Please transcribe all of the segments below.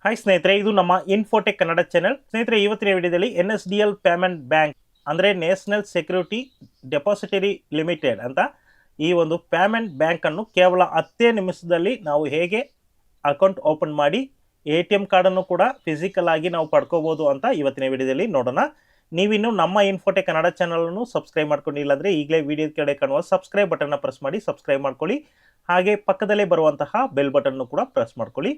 Hi ಸ್ನೇಹಿತರೆ, ಇದು ನಮ್ಮ ಇನ್ಫೋಟೆಕ್ ಕನ್ನಡ ಚಾನೆಲ್. ಸ್ನೇಹಿತರೆ, ಇವತ್ತಿನ ವಿಡಿಯೋದಲ್ಲಿ NSDL ಪೇಮೆಂಟ್ ಬ್ಯಾಂಕ್ ಅಂದರೆ ನ್ಯಾಷನಲ್ ಸೆಕ್ಯೂರಿಟಿ ಡೆಪಾಸಿಟರಿ ಲಿಮಿಟೆಡ್ ಅಂತ ಈ ಒಂದು ಪೇಮೆಂಟ್ ಬ್ಯಾಂಕನ್ನು ಕೇವಲ 10 ನಿಮಿಷದಲ್ಲಿ ನಾವು ಹೇಗೆ ಅಕೌಂಟ್ ಓಪನ್ ಮಾಡಿ ATM ಕಾರ್ಡನ್ನು ಕೂಡ ಫಿಸಿಕಲ್ ಆಗಿ ನಾವು ಪಡ್ಕೋಬೋದು ಅಂತ ಇವತ್ತಿನ ವಿಡಿಯೋದಲ್ಲಿ ನೋಡೋಣ. ನೀವಿನ್ನು ನಮ್ಮ ಇನ್ಫೋಟೆಕ್ ಕನ್ನಡ ಚಾನಲನ್ನು ಸಬ್ಸ್ಕ್ರೈಬ್ ಮಾಡ್ಕೊಂಡಿಲ್ಲ ಅಂದರೆ ಈಗಲೇ ವಿಡಿಯೋ ಕೆಳಗೆ ಕಾಣುವ ಸಬ್ಸ್ಕ್ರೈಬ್ ಬಟನ್ನ ಪ್ರೆಸ್ ಮಾಡಿ ಸಬ್ಸ್ಕ್ರೈಬ್ ಮಾಡ್ಕೊಳ್ಳಿ. ಹಾಗೆ ಪಕ್ಕದಲ್ಲೇ ಬರುವಂತಹ ಬೆಲ್ ಬಟನ್ನು ಕೂಡ ಪ್ರೆಸ್ ಮಾಡ್ಕೊಳ್ಳಿ.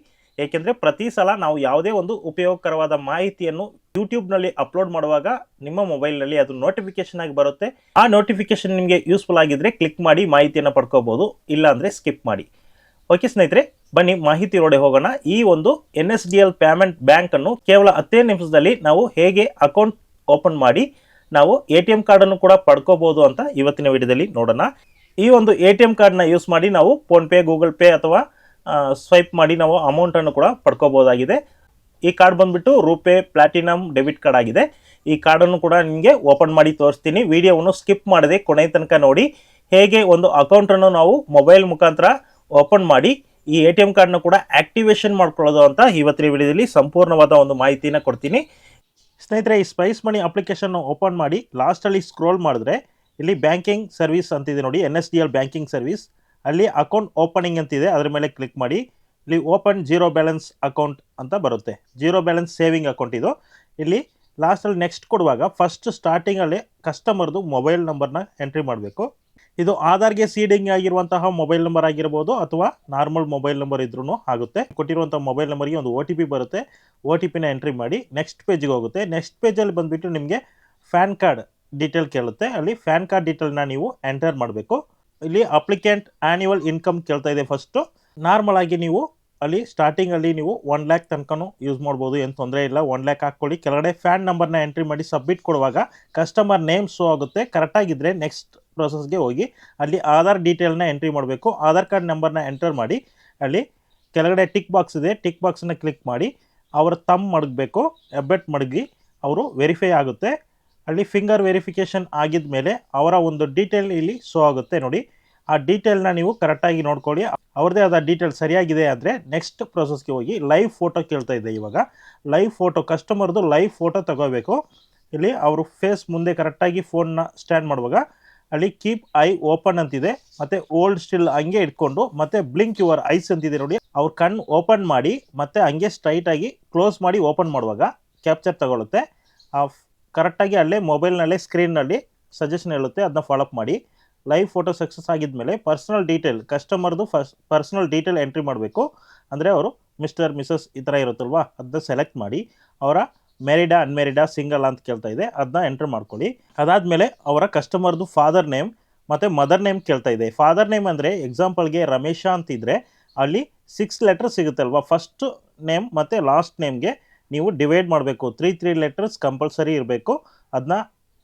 ಏಕೆಂದರೆ ಪ್ರತಿ ಸಲ ನಾವು ಯಾವುದೇ ಒಂದು ಉಪಯೋಗಕರವಾದ ಮಾಹಿತಿಯನ್ನು ಯೂಟ್ಯೂಬ್ನಲ್ಲಿ ಅಪ್ಲೋಡ್ ಮಾಡುವಾಗ ನಿಮ್ಮ ಮೊಬೈಲ್ನಲ್ಲಿ ಅದು ನೋಟಿಫಿಕೇಶನ್ ಆಗಿ ಬರುತ್ತೆ. ಆ ನೋಟಿಫಿಕೇಶನ್ ನಿಮಗೆ ಯೂಸ್ಫುಲ್ ಆಗಿದ್ದರೆ ಕ್ಲಿಕ್ ಮಾಡಿ ಮಾಹಿತಿಯನ್ನು ಪಡ್ಕೋಬೋದು, ಇಲ್ಲಾಂದರೆ ಸ್ಕಿಪ್ ಮಾಡಿ. ಓಕೆ ಸ್ನೇಹಿತರೆ, ಬನ್ನಿ ಮಾಹಿತಿ ನೋಡಿ ಹೋಗೋಣ. ಈ ಒಂದು NSDL ಪೇಮೆಂಟ್ ಬ್ಯಾಂಕನ್ನು ಕೇವಲ 10 ನಿಮಿಷದಲ್ಲಿ ನಾವು ಹೇಗೆ ಅಕೌಂಟ್ ಓಪನ್ ಮಾಡಿ ನಾವು ATM ಕಾರ್ಡನ್ನು ಕೂಡ ಪಡ್ಕೋಬೋದು ಅಂತ ಇವತ್ತಿನ ವಿಡಿಯೋದಲ್ಲಿ ನೋಡೋಣ. ಈ ಒಂದು ATM ಕಾರ್ಡ್ನ ಯೂಸ್ ಮಾಡಿ ನಾವು ಫೋನ್ಪೇ, ಗೂಗಲ್ ಪೇ ಅಥವಾ ಸ್ವೈಪ್ ಮಾಡಿ ನಾವು ಅಮೌಂಟನ್ನು ಕೂಡ ಪಡ್ಕೋಬೋದಾಗಿದೆ. ಈ ಕಾರ್ಡ್ ಬಂದುಬಿಟ್ಟು ರೂಪೇ ಪ್ಲಾಟಿನಮ್ ಡೆಬಿಟ್ ಕಾರ್ಡ್ ಆಗಿದೆ. ಈ ಕಾರ್ಡನ್ನು ಕೂಡ ನಿಮಗೆ ಓಪನ್ ಮಾಡಿ ತೋರಿಸ್ತೀನಿ. ವಿಡಿಯೋವನ್ನು ಸ್ಕಿಪ್ ಮಾಡದೆ ಕೊನೆ ತನಕ ನೋಡಿ ಹೇಗೆ ಒಂದು ಅಕೌಂಟನ್ನು ನಾವು ಮೊಬೈಲ್ ಮುಖಾಂತರ ಓಪನ್ ಮಾಡಿ ಈ ATM ಕಾರ್ಡ್ನ ಕೂಡ ಆ್ಯಕ್ಟಿವೇಶನ್ ಮಾಡ್ಕೊಳ್ಳೋದು ಅಂತ ಇವತ್ತಿನ ವಿಡಿಯೋದಲ್ಲಿ ಸಂಪೂರ್ಣವಾದ ಒಂದು ಮಾಹಿತಿನ ಕೊಡ್ತೀನಿ. ಸ್ನೇಹಿತರೆ, ಈ ಸ್ಪೈಸ್ ಮನಿ ಅಪ್ಲಿಕೇಶನ್ ಓಪನ್ ಮಾಡಿ ಲಾಸ್ಟಲ್ಲಿ ಸ್ಕ್ರೋಲ್ ಮಾಡಿದ್ರೆ ಇಲ್ಲಿ ಬ್ಯಾಂಕಿಂಗ್ ಸರ್ವಿಸ್ ಅಂತಿದೆ ನೋಡಿ, NSDL ಬ್ಯಾಂಕಿಂಗ್ ಸರ್ವಿಸ್. ಅಲ್ಲಿ ಅಕೌಂಟ್ ಓಪನಿಂಗ್ ಅಂತಿದೆ, ಅದರ ಮೇಲೆ ಕ್ಲಿಕ್ ಮಾಡಿ. ಇಲ್ಲಿ ಓಪನ್ ಜೀರೋ ಬ್ಯಾಲೆನ್ಸ್ ಅಕೌಂಟ್ ಅಂತ ಬರುತ್ತೆ. ಜೀರೋ ಬ್ಯಾಲೆನ್ಸ್ ಸೇವಿಂಗ್ ಅಕೌಂಟ್ ಇದು. ಇಲ್ಲಿ ಲಾಸ್ಟಲ್ಲಿ ನೆಕ್ಸ್ಟ್ ಕೊಡುವಾಗ ಫಸ್ಟ್ ಸ್ಟಾರ್ಟಿಂಗಲ್ಲಿ ಕಸ್ಟಮರ್ದು ಮೊಬೈಲ್ ನಂಬರ್ನ ಎಂಟ್ರಿ ಮಾಡಬೇಕು. ಇದು ಆಧಾರ್ಗೆ ಸೀಡಿಂಗ್ ಆಗಿರುವಂತಹ ಮೊಬೈಲ್ ನಂಬರ್ ಆಗಿರ್ಬೋದು ಅಥವಾ ನಾರ್ಮಲ್ ಮೊಬೈಲ್ ನಂಬರ್ ಇದ್ರೂ ಆಗುತ್ತೆ. ಕೊಟ್ಟಿರುವಂಥ ಮೊಬೈಲ್ ನಂಬರ್ಗೆ ಒಂದು OTP ಬರುತ್ತೆ. OTPನ ಎಂಟ್ರಿ ಮಾಡಿ ನೆಕ್ಸ್ಟ್ ಪೇಜ್ಗೆ ಹೋಗುತ್ತೆ. ನೆಕ್ಸ್ಟ್ ಪೇಜಲ್ಲಿ ಬಂದುಬಿಟ್ಟು ನಿಮಗೆ ಫ್ಯಾನ್ ಕಾರ್ಡ್ ಡೀಟೇಲ್ ಕೇಳುತ್ತೆ. ಅಲ್ಲಿ ಫ್ಯಾನ್ ಕಾರ್ಡ್ ಡೀಟೇಲ್ನ ನೀವು ಎಂಟರ್ ಮಾಡಬೇಕು. ಇಲ್ಲಿ ಅಪ್ಲಿಕೆಂಟ್ ಆ್ಯನ್ಯುವಲ್ ಇನ್ಕಮ್ ಕೇಳ್ತಾ ಇದೆ. ಫಸ್ಟು ನಾರ್ಮಲ್ ಆಗಿ ನೀವು ಅಲ್ಲಿ ಸ್ಟಾರ್ಟಿಂಗಲ್ಲಿ ನೀವು 1 ಲ್ಯಾಕ್ ತನಕನೂ ಯೂಸ್ ಮಾಡ್ಬೋದು, ಏನು ತೊಂದರೆ ಇಲ್ಲ. 1 ಲ್ಯಾಕ್ ಹಾಕ್ಕೊಳ್ಳಿ. ಕೆಳಗಡೆ ಫ್ಯಾನ್ ನಂಬರ್ನ ಎಂಟ್ರಿ ಮಾಡಿ ಸಬ್ಮಿಟ್ ಕೊಡುವಾಗ ಕಸ್ಟಮರ್ ನೇಮ್ ಶೋ ಆಗುತ್ತೆ. ಕರೆಕ್ಟಾಗಿದ್ದರೆ ನೆಕ್ಸ್ಟ್ ಪ್ರೊಸೆಸ್ಗೆ ಹೋಗಿ ಅಲ್ಲಿ ಆಧಾರ್ ಡೀಟೇಲ್ನ ಎಂಟ್ರಿ ಮಾಡಬೇಕು. ಆಧಾರ್ ಕಾರ್ಡ್ ನಂಬರ್ನ ಎಂಟರ್ ಮಾಡಿ ಅಲ್ಲಿ ಕೆಳಗಡೆ ಟಿಕ್ ಬಾಕ್ಸ್ ಇದೆ, ಟಿಕ್ ಬಾಕ್ಸನ್ನ ಕ್ಲಿಕ್ ಮಾಡಿ ಅವರ ತಮ್ಮ ಮಡಗಬೇಕು. ಹೆಬ್ಬೆಟ್ ಮಡಗಿ ಅವರು ವೆರಿಫೈ ಆಗುತ್ತೆ. ಅಲ್ಲಿ ಫಿಂಗರ್ ವೆರಿಫಿಕೇಷನ್ ಆಗಿದ ಮೇಲೆ ಅವರ ಒಂದು ಡೀಟೇಲ್ ಇಲ್ಲಿ ಶೋ ಆಗುತ್ತೆ ನೋಡಿ. ಆ ಡೀಟೇಲ್ನ ನೀವು ಕರೆಕ್ಟಾಗಿ ನೋಡ್ಕೊಳ್ಳಿ. ಅವ್ರದ್ದೇ ಆದ ಡೀಟೇಲ್ ಸರಿಯಾಗಿದೆ ಅಂದರೆ ನೆಕ್ಸ್ಟ್ ಪ್ರೊಸೆಸ್ಗೆ ಹೋಗಿ ಲೈವ್ ಫೋಟೋ ಕೇಳ್ತಾ ಇದೆ. ಇವಾಗ ಲೈವ್ ಫೋಟೋ, ಕಸ್ಟಮರ್ದು ಲೈವ್ ಫೋಟೋ ತಗೋಬೇಕು. ಇಲ್ಲಿ ಅವರು ಫೇಸ್ ಮುಂದೆ ಕರೆಕ್ಟಾಗಿ ಫೋನ್ನ ಸ್ಟ್ಯಾಂಡ್ ಮಾಡುವಾಗ ಅಲ್ಲಿ ಕೀಪ್ ಐ ಓಪನ್ ಅಂತಿದೆ, ಮತ್ತು ಓಲ್ಡ್ ಸ್ಟಿಲ್ ಹಂಗೆ ಇಟ್ಕೊಂಡು ಮತ್ತೆ ಬ್ಲಿಂಕ್ ಯುವರ್ ಐಸ್ ಅಂತಿದೆ ನೋಡಿ. ಅವ್ರ ಕಣ್ಣು ಓಪನ್ ಮಾಡಿ ಮತ್ತೆ ಹಂಗೆ ಸ್ಟ್ರೈಟಾಗಿ ಕ್ಲೋಸ್ ಮಾಡಿ ಓಪನ್ ಮಾಡುವಾಗ ಕ್ಯಾಪ್ಚರ್ ತಗೊಳುತ್ತೆ. ಕರೆಕ್ಟಾಗಿ ಅಲ್ಲೇ ಮೊಬೈಲ್ನಲ್ಲೇ ಸ್ಕ್ರೀನ್ನಲ್ಲಿ ಸಜೆಷನ್ ಹೇಳುತ್ತೆ, ಅದನ್ನ ಫಾಲೋಅಪ್ ಮಾಡಿ. ಲೈವ್ ಫೋಟೋ ಸಕ್ಸಸ್ ಆಗಿದ್ಮೇಲೆ ಪರ್ಸನಲ್ ಡೀಟೇಲ್, ಕಸ್ಟಮರ್ದು ಪರ್ಸನಲ್ ಡೀಟೇಲ್ ಎಂಟ್ರಿ ಮಾಡಬೇಕು. ಅಂದರೆ ಅವರು ಮಿಸ್ಟರ್ ಮಿಸಸ್ ಈ ಥರ ಇರುತ್ತಲ್ವ, ಅದನ್ನ ಸೆಲೆಕ್ಟ್ ಮಾಡಿ ಅವರ ಮ್ಯಾರಿಡಾ ಅನ್ಮ್ಯಾರಿಡಾ ಸಿಂಗಲ್ ಅಂತ ಕೇಳ್ತಾ ಇದೆ, ಅದನ್ನ ಎಂಟ್ರ್ ಮಾಡ್ಕೊಳ್ಳಿ. ಅದಾದಮೇಲೆ ಅವರ ಕಸ್ಟಮರ್ದು ಫಾದರ್ ನೇಮ್ ಮತ್ತು ಮದರ್ ನೇಮ್ ಕೇಳ್ತಾ ಇದೆ. ಫಾದರ್ ನೇಮ್ ಅಂದರೆ ಎಕ್ಸಾಂಪಲ್ಗೆ ರಮೇಶ ಅಂತಿದ್ರೆ ಅಲ್ಲಿ 6 ಲೆಟರ್ ಸಿಗುತ್ತಲ್ವ, ಫಸ್ಟ್ ನೇಮ್ ಮತ್ತು ಲಾಸ್ಟ್ ನೇಮ್ಗೆ ನೀವು ಡಿವೈಡ್ ಮಾಡಬೇಕು. 3 ಲೆಟರ್ಸ್ ಕಂಪಲ್ಸರಿ ಇರಬೇಕು. ಅದನ್ನ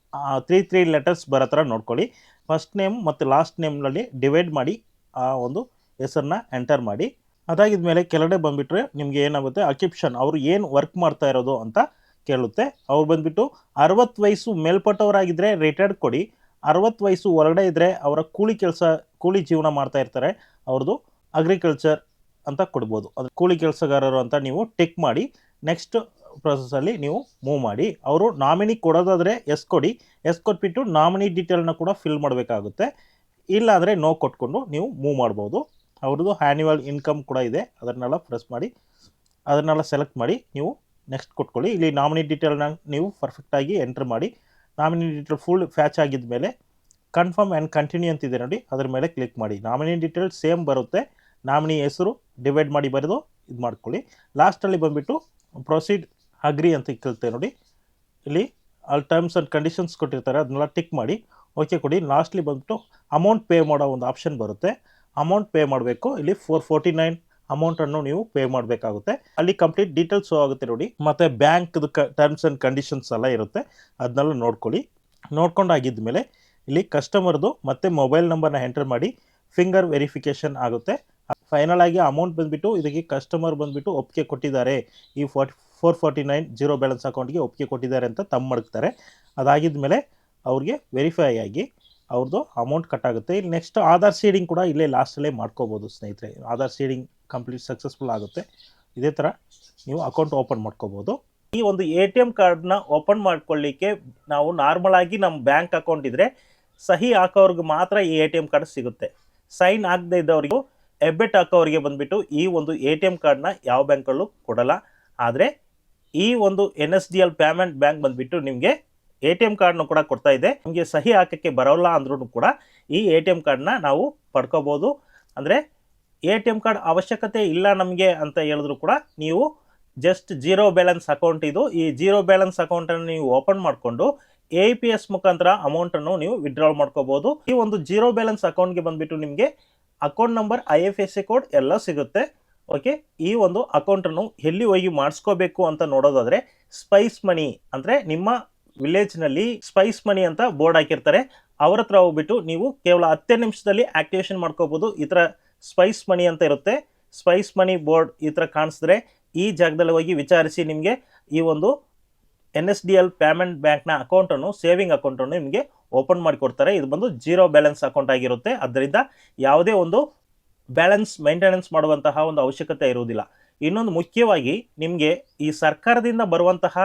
3 ಲೆಟರ್ಸ್ ಬರೋ ಥರ ನೋಡ್ಕೊಳ್ಳಿ. ಫಸ್ಟ್ ನೇಮ್ ಮತ್ತು ಲಾಸ್ಟ್ ನೇಮ್ನಲ್ಲಿ ಡಿವೈಡ್ ಮಾಡಿ ಆ ಒಂದು ಹೆಸರನ್ನ ಎಂಟರ್ ಮಾಡಿ. ಅದಾಗಿದ ಮೇಲೆ ಕೆಳಗಡೆ ಬಂದುಬಿಟ್ರೆ ನಿಮಗೆ ಏನಾಗುತ್ತೆ, ಅಕ್ಯುಪೇಷನ್, ಅವರು ಏನು ವರ್ಕ್ ಮಾಡ್ತಾ ಇರೋದು ಅಂತ ಕೇಳುತ್ತೆ. ಅವ್ರು ಬಂದುಬಿಟ್ಟು 60 ವಯಸ್ಸು ಮೇಲ್ಪಟ್ಟವರಾಗಿದ್ದರೆ ರಿಟೈರ್ಡ್ ಕೊಡಿ. 60 ವಯಸ್ಸು ಹೊರಗಡೆ ಇದ್ದರೆ ಅವರ ಕೂಲಿ ಜೀವನ ಮಾಡ್ತಾ ಇರ್ತಾರೆ, ಅವ್ರದ್ದು ಅಗ್ರಿಕಲ್ಚರ್ ಅಂತ ಕೊಡ್ಬೋದು. ಅದು ಕೂಲಿ ಕೆಲಸಗಾರರು ಅಂತ ನೀವು ಟಿಕ್ ಮಾಡಿ ನೆಕ್ಸ್ಟ್ ಪ್ರೊಸೆಸಲ್ಲಿ ನೀವು ಮೂವ್ ಮಾಡಿ. ಅವರು ನಾಮಿನಿ ಕೊಡೋದಾದರೆ ಎಸ್ ಕೊಡಿ, ಎಸ್ ಕೊಟ್ಬಿಟ್ಟು ನಾಮಿನಿ ಡೀಟೇಲ್ನ ಕೂಡ ಫಿಲ್ ಮಾಡಬೇಕಾಗುತ್ತೆ. ಇಲ್ಲಾಂದರೆ ನೋ ಕೊಟ್ಕೊಂಡು ನೀವು ಮೂವ್ ಮಾಡ್ಬೋದು. ಅವ್ರದ್ದು ಆ್ಯನ್ಯುವಲ್ ಇನ್ಕಮ್ ಕೂಡ ಇದೆ, ಅದನ್ನೆಲ್ಲ ಪ್ರೆಸ್ ಮಾಡಿ ಅದನ್ನೆಲ್ಲ ಸೆಲೆಕ್ಟ್ ಮಾಡಿ ನೀವು ನೆಕ್ಸ್ಟ್ ಕೊಟ್ಕೊಳ್ಳಿ. ಇಲ್ಲಿ ನಾಮಿನಿ ಡೀಟೇಲ್ನ ನೀವು ಪರ್ಫೆಕ್ಟಾಗಿ ಎಂಟ್ರ್ ಮಾಡಿ. ನಾಮಿನಿ ಡೀಟೇಲ್ ಫುಲ್ ಫ್ಯಾಚ್ ಆಗಿದ ಮೇಲೆ ಕನ್ಫರ್ಮ್ ಆ್ಯಂಡ್ ಕಂಟಿನ್ಯೂ ಅಂತಿದೆ ನೋಡಿ, ಅದ್ರ ಮೇಲೆ ಕ್ಲಿಕ್ ಮಾಡಿ. ನಾಮಿನಿ ಡೀಟೇಲ್ ಸೇಮ್ ಬರುತ್ತೆ. ನಾಮಿನಿ ಹೆಸರು ಡಿವೈಡ್ ಮಾಡಿ ಬರೆದು ಇದು ಮಾಡ್ಕೊಳ್ಳಿ. ಲಾಸ್ಟಲ್ಲಿ ಬಂದುಬಿಟ್ಟು ಪ್ರೊಸೀಡ್ ಅಗ್ರಿ ಅಂತ ಕೇಳ್ತೇವೆ ನೋಡಿ. ಇಲ್ಲಿ ಅಲ್ಲಿ ಟರ್ಮ್ಸ್ ಆ್ಯಂಡ್ ಕಂಡೀಷನ್ಸ್ ಕೊಟ್ಟಿರ್ತಾರೆ, ಅದನ್ನೆಲ್ಲ ಟಿಕ್ ಮಾಡಿ ಓಕೆ ಕೊಡಿ. ಲಾಸ್ಟ್ಲಿ ಬಂದುಬಿಟ್ಟು ಅಮೌಂಟ್ ಪೇ ಮಾಡೋ ಒಂದು ಆಪ್ಷನ್ ಬರುತ್ತೆ. ಅಮೌಂಟ್ ಪೇ ಮಾಡಬೇಕು. ಇಲ್ಲಿ 449 ಅಮೌಂಟನ್ನು ನೀವು ಪೇ ಮಾಡಬೇಕಾಗುತ್ತೆ. ಅಲ್ಲಿ ಕಂಪ್ಲೀಟ್ ಡೀಟೇಲ್ಸ್ ಆಗುತ್ತೆ ನೋಡಿ, ಮತ್ತು ಬ್ಯಾಂಕ್ದು ಟರ್ಮ್ಸ್ ಆ್ಯಂಡ್ ಕಂಡೀಷನ್ಸ್ ಎಲ್ಲ ಇರುತ್ತೆ, ಅದನ್ನೆಲ್ಲ ನೋಡ್ಕೊಳ್ಳಿ. ನೋಡ್ಕೊಂಡಾಗಿದ್ದ ಮೇಲೆ ಇಲ್ಲಿ ಕಸ್ಟಮರ್ದು ಮತ್ತು ಮೊಬೈಲ್ ನಂಬರ್ನ ಎಂಟರ್ ಮಾಡಿ ಫಿಂಗರ್ ವೆರಿಫಿಕೇಷನ್ ಆಗುತ್ತೆ. ಫೈನಲ್ ಆಗಿ ಅಮೌಂಟ್ ಬಂದುಬಿಟ್ಟು ಇದಕ್ಕೆ ಕಸ್ಟಮರ್ ಬಂದುಬಿಟ್ಟು ಒಪ್ಪಿಗೆ ಕೊಟ್ಟಿದ್ದಾರೆ, ಈ 449 ಜೀರೋ ಬ್ಯಾಲೆನ್ಸ್ ಅಕೌಂಟ್ಗೆ ಒಪ್ಪಿಗೆ ಕೊಟ್ಟಿದ್ದಾರೆ ಅಂತ ತಮ್ಮ ಮಡಗ್ತಾರೆ. ಅದಾಗಿದ್ದ ಮೇಲೆ ಅವ್ರಿಗೆ ವೆರಿಫೈ ಆಗಿ ಅವ್ರದ್ದು ಅಮೌಂಟ್ ಕಟ್ಟಾಗುತ್ತೆ. ಇಲ್ಲಿ ನೆಕ್ಸ್ಟ್ ಆಧಾರ್ ಸೀಡಿಂಗ್ ಕೂಡ ಇಲ್ಲೇ ಲಾಸ್ಟಲ್ಲೇ ಮಾಡ್ಕೋಬೋದು ಸ್ನೇಹಿತರೆ. ಆಧಾರ್ ಸೀಡಿಂಗ್ ಕಂಪ್ಲೀಟ್ ಸಕ್ಸಸ್ಫುಲ್ ಆಗುತ್ತೆ. ಇದೇ ಥರ ನೀವು ಅಕೌಂಟ್ ಓಪನ್ ಮಾಡ್ಕೋಬೋದು. ಈ ಒಂದು ATM ಕಾರ್ಡ್ನ ಓಪನ್ ಮಾಡ್ಕೊಳ್ಳಿಕ್ಕೆ ನಾವು ನಾರ್ಮಲ್ ಆಗಿ ನಮ್ಮ ಬ್ಯಾಂಕ್ ಅಕೌಂಟ್ ಇದ್ದರೆ ಸಹಿ ಹಾಕೋರ್ಗೆ ಮಾತ್ರ ಈ ATM ಕಾರ್ಡ್ ಸಿಗುತ್ತೆ. ಸೈನ್ ಆಗದೆ ಇದ್ದವರಿಗೂ ಹೆಬ್ಬೆಟ್ ಹಾಕೋರಿಗೆ ಬಂದುಬಿಟ್ಟು ಈ ಒಂದು ATM ಕಾರ್ಡ್ನ ಯಾವ ಬ್ಯಾಂಕಲ್ಲೂ ಕೊಡಲ್ಲ. ಆದರೆ ಈ ಒಂದು NSDL ಪೇಮೆಂಟ್ ಬ್ಯಾಂಕ್ ಬಂದುಬಿಟ್ಟು ನಿಮಗೆ ATM ಕಾರ್ಡ್ನು ಕೂಡ ಕೊಡ್ತಾ ಇದೆ. ನಿಮಗೆ ಸಹಿ ಹಾಕೋಕ್ಕೆ ಬರೋಲ್ಲ ಅಂದ್ರೂ ಕೂಡ ಈ ATM ಕಾರ್ಡ್ನ ನಾವು ಪಡ್ಕೋಬೋದು. ಅಂದರೆ ATM ಕಾರ್ಡ್ ಅವಶ್ಯಕತೆ ಇಲ್ಲ ನಮಗೆ ಅಂತ ಹೇಳಿದ್ರು ಕೂಡ ನೀವು ಜಸ್ಟ್ ಜೀರೋ ಬ್ಯಾಲೆನ್ಸ್ ಅಕೌಂಟ್ ಇದು. ಈ ಜೀರೋ ಬ್ಯಾಲೆನ್ಸ್ ಅಕೌಂಟನ್ನು ನೀವು ಓಪನ್ ಮಾಡಿಕೊಂಡು APS ಮುಖಾಂತರ ಅಮೌಂಟನ್ನು ನೀವು ವಿಡ್ರಾಲ್ ಮಾಡ್ಕೋಬೋದು. ಈ ಒಂದು ಜೀರೋ ಬ್ಯಾಲೆನ್ಸ್ ಅಕೌಂಟ್ಗೆ ಬಂದುಬಿಟ್ಟು ನಿಮಗೆ ಅಕೌಂಟ್ ನಂಬರ್, IFSC ಕೋಡ್ ಎಲ್ಲ ಸಿಗುತ್ತೆ. ಓಕೆ, ಈ ಒಂದು ಅಕೌಂಟನ್ನು ಎಲ್ಲಿ ಹೋಗಿ ಮಾಡಿಸ್ಕೋಬೇಕು ಅಂತ ನೋಡೋದಾದರೆ ಸ್ಪೈಸ್ ಮನಿ ಅಂದರೆ ನಿಮ್ಮ ವಿಲೇಜ್ನಲ್ಲಿ ಸ್ಪೈಸ್ ಮನಿ ಅಂತ ಬೋರ್ಡ್ ಹಾಕಿರ್ತಾರೆ, ಅವ್ರ ಹತ್ರ ಹೋಗ್ಬಿಟ್ಟು ನೀವು ಕೇವಲ 10 ನಿಮಿಷದಲ್ಲಿ ಆಕ್ಟಿವೇಶನ್ ಮಾಡ್ಕೋಬೋದು. ಈ ಥರ ಸ್ಪೈಸ್ ಮನಿ ಅಂತ ಇರುತ್ತೆ. ಸ್ಪೈಸ್ ಮನಿ ಬೋರ್ಡ್ ಈ ಥರ ಕಾಣಿಸಿದ್ರೆ ಈ ಜಾಗದಲ್ಲಿ ಹೋಗಿ ವಿಚಾರಿಸಿ ನಿಮಗೆ ಈ ಒಂದು NSDL ಪೇಮೆಂಟ್ ಬ್ಯಾಂಕ್ನ ಅಕೌಂಟನ್ನು, ಸೇವಿಂಗ್ ಅಕೌಂಟನ್ನು ನಿಮಗೆ ಓಪನ್ ಮಾಡಿಕೊಡ್ತಾರೆ. ಇದು ಬಂದು ಜೀರೋ ಬ್ಯಾಲೆನ್ಸ್ ಅಕೌಂಟ್ ಆಗಿರುತ್ತೆ. ಅದರಿಂದ ಯಾವುದೇ ಒಂದು ಬ್ಯಾಲೆನ್ಸ್ ಮೇಂಟೆನೆನ್ಸ್ ಮಾಡುವಂತಹ ಒಂದು ಅವಶ್ಯಕತೆ ಇರುವುದಿಲ್ಲ. ಇನ್ನೊಂದು ಮುಖ್ಯವಾಗಿ ನಿಮಗೆ ಈ ಸರ್ಕಾರದಿಂದ ಬರುವಂತಹ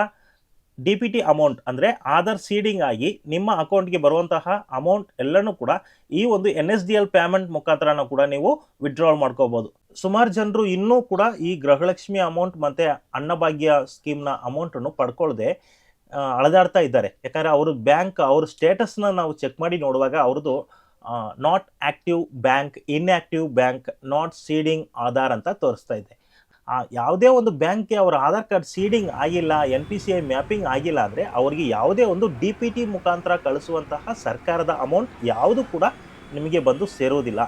DPT ಅಮೌಂಟ್ ಅಂದರೆ ಆಧಾರ್ ಸೀಡಿಂಗ್ ಆಗಿ ನಿಮ್ಮ ಅಕೌಂಟ್ಗೆ ಬರುವಂತಹ ಅಮೌಂಟ್ ಎಲ್ಲನೂ ಕೂಡ ಈ ಒಂದು NSDL ಪೇಮೆಂಟ್ ಮುಖಾಂತರನೂ ಕೂಡ ನೀವು ವಿಡ್ರಾಲ್ ಮಾಡ್ಕೋಬೋದು. ಸುಮಾರು ಜನರು ಇನ್ನೂ ಕೂಡ ಈ ಗೃಹಲಕ್ಷ್ಮಿ ಅಮೌಂಟ್ ಮತ್ತು ಅನ್ನಭಾಗ್ಯ ಸ್ಕೀಮ್ನ ಅಮೌಂಟನ್ನು ಪಡ್ಕೊಳ್ಳದೆ ಅಳೆದಾಡ್ತಾ ಇದ್ದಾರೆ. ಯಾಕಂದರೆ ಅವರು ಬ್ಯಾಂಕ್ ಅವ್ರ ಸ್ಟೇಟಸ್ನ ನಾವು ಚೆಕ್ ಮಾಡಿ ನೋಡುವಾಗ ಅವ್ರದ್ದು not active bank, inactive bank, not seeding Aadhaar ಅಂತ ತೋರಿಸ್ತಾ ಇದೆ. ಯಾವುದೇ ಒಂದು ಬ್ಯಾಂಕ್ಗೆ ಅವರ ಆಧಾರ್ ಕಾರ್ಡ್ ಸೀಡಿಂಗ್ ಆಗಿಲ್ಲ, NPCI ಮ್ಯಾಪಿಂಗ್ ಆಗಿಲ್ಲ ಅಂದರೆ ಅವರಿಗೆ ಯಾವುದೇ ಒಂದು DPT ಮುಖಾಂತರ ಕಳಿಸುವಂತಹ ಸರ್ಕಾರದ ಅಮೌಂಟ್ ಯಾವುದು ಕೂಡ ನಿಮಗೆ ಬಂದು ಸೇರೋದಿಲ್ಲ.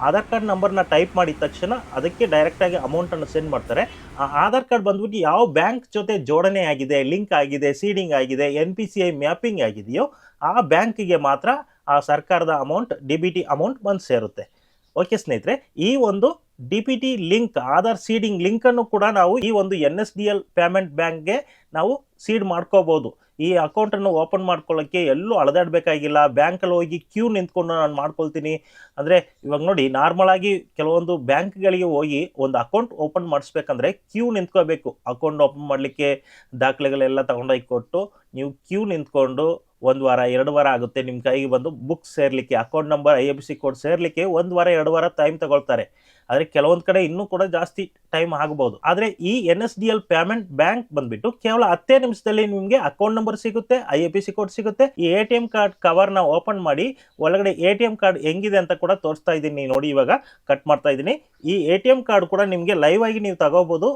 ಆಧಾರ್ ಕಾರ್ಡ್ ನಂಬರ್ನ ಟೈಪ್ ಮಾಡಿದ ತಕ್ಷಣ ಅದಕ್ಕೆ ಡೈರೆಕ್ಟಾಗಿ ಅಮೌಂಟನ್ನು ಸೆಂಡ್ ಮಾಡ್ತಾರೆ. ಆ ಆಧಾರ್ ಕಾರ್ಡ್ ಬಂದ್ಬಿಟ್ಟು ಯಾವ ಬ್ಯಾಂಕ್ ಜೊತೆ ಜೋಡಣೆ ಆಗಿದೆ, ಲಿಂಕ್ ಆಗಿದೆ, ಸೀಡಿಂಗ್ ಆಗಿದೆ, NPCI ಮ್ಯಾಪಿಂಗ್ ಆಗಿದೆಯೋ ಆ ಬ್ಯಾಂಕಿಗೆ ಮಾತ್ರ ಆ ಸರ್ಕಾರದ ಅಮೌಂಟ್, DBT ಅಮೌಂಟ್ ಬಂದು ಸೇರುತ್ತೆ. ಓಕೆ ಸ್ನೇಹಿತರೆ, ಈ ಒಂದು DPT ಲಿಂಕ್, ಆಧಾರ್ ಸೀಡಿಂಗ್ ಲಿಂಕನ್ನು ಕೂಡ ನಾವು ಈ ಒಂದು NSDL ಪೇಮೆಂಟ್ ಬ್ಯಾಂಕ್ಗೆ ನಾವು ಸೀಡ್ ಮಾಡ್ಕೋಬೋದು. ಈ ಅಕೌಂಟನ್ನು ಓಪನ್ ಮಾಡ್ಕೊಳ್ಳೋಕ್ಕೆ ಎಲ್ಲೂ ಅಳೆದಾಡಬೇಕಾಗಿಲ್ಲ. ಬ್ಯಾಂಕಲ್ಲಿ ಹೋಗಿ ಕ್ಯೂ ನಿಂತ್ಕೊಂಡು ನಾನು ಮಾಡ್ಕೊಳ್ತೀನಿ ಅಂದರೆ, ಇವಾಗ ನೋಡಿ ನಾರ್ಮಲ್ ಆಗಿ ಕೆಲವೊಂದು ಬ್ಯಾಂಕ್ಗಳಿಗೆ ಹೋಗಿ ಒಂದು ಅಕೌಂಟ್ ಓಪನ್ ಮಾಡಿಸ್ಬೇಕಂದ್ರೆ ಕ್ಯೂ ನಿಂತ್ಕೋಬೇಕು. ಅಕೌಂಟ್ ಓಪನ್ ಮಾಡಲಿಕ್ಕೆ ದಾಖಲೆಗಳೆಲ್ಲ ತೊಗೊಂಡೋಗಿ ಕೊಟ್ಟು ನೀವು ಕ್ಯೂ ನಿಂತ್ಕೊಂಡು 1 ವಾರ 2 ವಾರ ಆಗುತ್ತೆ ನಿಮ್ಮ ಕೈಗೆ ಬಂದು ಬುಕ್ ಸೇರಲಿಕ್ಕೆ, ಅಕೌಂಟ್ ನಂಬರ್, IFSC ಕೋಡ್ ಸೇರಲಿಕ್ಕೆ 1 ವಾರ 2 ವಾರ ಟೈಮ್ ತಗೊಳ್ತಾರೆ. ಆದರೆ ಕೆಲವೊಂದು ಕಡೆ ಇನ್ನೂ ಕೂಡ ಜಾಸ್ತಿ ಟೈಮ್ ಆಗ್ಬೋದು. ಆದರೆ ಈ NSDL ಪೇಮೆಂಟ್ ಬ್ಯಾಂಕ್ ಬಂದುಬಿಟ್ಟು ಕೇವಲ 10 ನಿಮಿಷದಲ್ಲಿ ನಿಮಗೆ ಅಕೌಂಟ್ ನಂಬರ್ ಸಿಗುತ್ತೆ, IFSC ಕೋಡ್ ಸಿಗುತ್ತೆ. ಈ ATM ಕಾರ್ಡ್ ಕವರ್ನ ಓಪನ್ ಮಾಡಿ ಒಳಗಡೆ ATM ಕಾರ್ಡ್ ಹೆಂಗಿದೆ ಅಂತ ಕೂಡ ತೋರಿಸ್ತಾ ಇದ್ದೀನಿ ನೋಡಿ. ಇವಾಗ ಕಟ್ ಮಾಡ್ತಾ ಇದ್ದೀನಿ. ಈ ATM ಕಾರ್ಡ್ ಕೂಡ ನಿಮಗೆ ಲೈವ್ ಆಗಿ ನೀವು ತಗೋಬೋದು.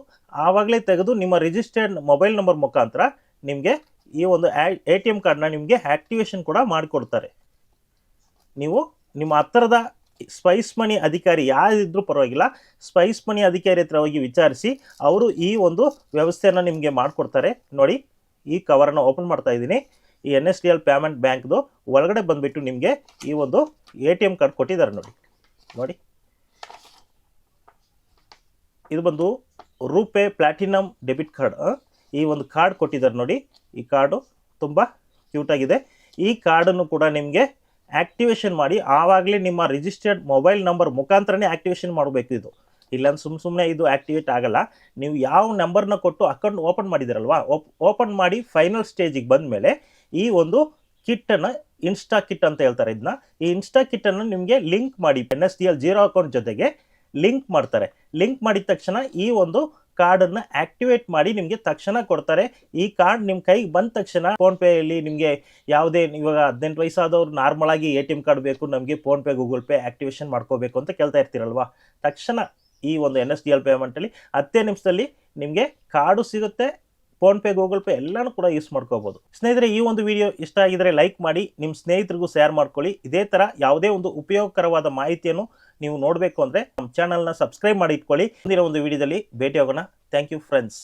ಆವಾಗಲೇ ತೆಗೆದು ನಿಮ್ಮ ರಿಜಿಸ್ಟರ್ಡ್ ಮೊಬೈಲ್ ನಂಬರ್ ಮುಖಾಂತರ ನಿಮಗೆ ಈ ಒಂದು ATM ಕಾರ್ಡ್ನ ನಿಮಗೆ ಆ್ಯಕ್ಟಿವೇಶನ್ ಕೂಡ ಮಾಡಿಕೊಡ್ತಾರೆ. ನೀವು ನಿಮ್ಮ ಹತ್ತಿರದ ಸ್ಪೈಸ್ ಮನಿ ಅಧಿಕಾರಿ ಯಾರಿದ್ರೂ ಪರವಾಗಿಲ್ಲ, ಸ್ಪೈಸ್ ಮನಿ ಅಧಿಕಾರಿ ಹತ್ರ ಹೋಗಿ ವಿಚಾರಿಸಿ ಅವರು ಈ ಒಂದು ವ್ಯವಸ್ಥೆಯನ್ನು ನಿಮಗೆ ಮಾಡಿಕೊಡ್ತಾರೆ. ನೋಡಿ, ಈ ಕವರನ್ನು ಓಪನ್ ಮಾಡ್ತಾ ಇದ್ದೀನಿ. ಈ NSDL ಪೇಮೆಂಟ್ ಬ್ಯಾಂಕ್ದು ಒಳಗಡೆ ಬಂದುಬಿಟ್ಟು ನಿಮಗೆ ಈ ಒಂದು ATM ಕಾರ್ಡ್ ಕೊಟ್ಟಿದ್ದಾರೆ ನೋಡಿ. ಇದು ಬಂದು ರೂಪೇ ಪ್ಲಾಟಿನಮ್ ಡೆಬಿಟ್ ಕಾರ್ಡ್. ಈ ಒಂದು ಕಾರ್ಡ್ ಕೊಟ್ಟಿದ್ದಾರೆ ನೋಡಿ. ಈ ಕಾರ್ಡು ತುಂಬ ಕ್ಯೂಟಾಗಿದೆ. ಈ ಕಾರ್ಡನ್ನು ಕೂಡ ನಿಮಗೆ ಆ್ಯಕ್ಟಿವೇಶನ್ ಮಾಡಿ ಆವಾಗಲೇ ನಿಮ್ಮ ರಿಜಿಸ್ಟರ್ಡ್ ಮೊಬೈಲ್ ನಂಬರ್ ಮುಖಾಂತರನೇ ಆ್ಯಕ್ಟಿವೇಶನ್ ಮಾಡಬೇಕು. ಇದು ಇಲ್ಲಾಂದ್ರೆ ಸುಮ್ಮನೆ ಇದು ಆ್ಯಕ್ಟಿವೇಟ್ ಆಗಲ್ಲ. ನೀವು ಯಾವ ನಂಬರ್ನ ಕೊಟ್ಟು ಅಕೌಂಟ್ ಓಪನ್ ಮಾಡಿದ್ದೀರಲ್ವಾ, ಓಪನ್ ಮಾಡಿ ಫೈನಲ್ ಸ್ಟೇಜಿಗೆ ಬಂದ ಮೇಲೆ ಈ ಒಂದು ಕಿಟ್ಟನ್ನು, ಇನ್ಸ್ಟಾ ಕಿಟ್ ಅಂತ ಹೇಳ್ತಾರೆ ಇದನ್ನ, ಈ ಇನ್ಸ್ಟಾ ಕಿಟ್ಟನ್ನು ನಿಮಗೆ ಲಿಂಕ್ ಮಾಡಿ NSDL ಜೀರೋ ಅಕೌಂಟ್ ಜೊತೆಗೆ ಲಿಂಕ್ ಮಾಡ್ತಾರೆ. ಲಿಂಕ್ ಮಾಡಿದ ತಕ್ಷಣ ಈ ಒಂದು ಕಾರ್ಡನ್ನು ಆ್ಯಕ್ಟಿವೇಟ್ ಮಾಡಿ ನಿಮಗೆ ತಕ್ಷಣ ಕೊಡ್ತಾರೆ. ಈ ಕಾರ್ಡ್ ನಿಮ್ಮ ಕೈಗೆ ಬಂದ ತಕ್ಷಣ ಫೋನ್ಪೇಯಲ್ಲಿ ನಿಮಗೆ ಯಾವುದೇ, ಇವಾಗ 18 ವಯಸ್ಸಾದವ್ರು ನಾರ್ಮಲ್ ಆಗಿ ATM ಕಾರ್ಡ್ ಬೇಕು ನಮಗೆ, ಫೋನ್ಪೇ, ಗೂಗಲ್ ಪೇ ಆ್ಯಕ್ಟಿವೇಶನ್ ಮಾಡ್ಕೋಬೇಕು ಅಂತ ಕೇಳ್ತಾ ಇರ್ತೀರಲ್ವಾ, ತಕ್ಷಣ ಈ ಒಂದು NSDL ಪೇಮೆಂಟಲ್ಲಿ 10 ನಿಮಿಷದಲ್ಲಿ ನಿಮಗೆ ಕಾರ್ಡು ಸಿಗುತ್ತೆ. ಫೋನ್ಪೇ, ಗೂಗಲ್ ಪೇ ಎಲ್ಲನೂ ಕೂಡ ಯೂಸ್ ಮಾಡ್ಕೋಬೋದು. ಸ್ನೇಹಿತರೆ, ಈ ಒಂದು ವಿಡಿಯೋ ಇಷ್ಟ ಆಗಿದರೆ ಲೈಕ್ ಮಾಡಿ, ನಿಮ್ಮ ಸ್ನೇಹಿತರಿಗೂ ಶೇರ್ ಮಾಡ್ಕೊಳ್ಳಿ. ಇದೇ ಥರ ಯಾವುದೇ ಒಂದು ಉಪಯೋಗಕರವಾದ ಮಾಹಿತಿಯನ್ನು ನೀವು ನೋಡಬೇಕು ಅಂದರೆ ನಮ್ಮ ಚಾನಲ್ನ ಸಬ್ಸ್ಕ್ರೈಬ್ ಮಾಡಿ ಇಟ್ಕೊಳ್ಳಿ. ಮುಂದಿನ ಒಂದು ವಿಡಿಯೋದಲ್ಲಿ ಭೇಟಿ ಆಗೋಣ. Thank you friends.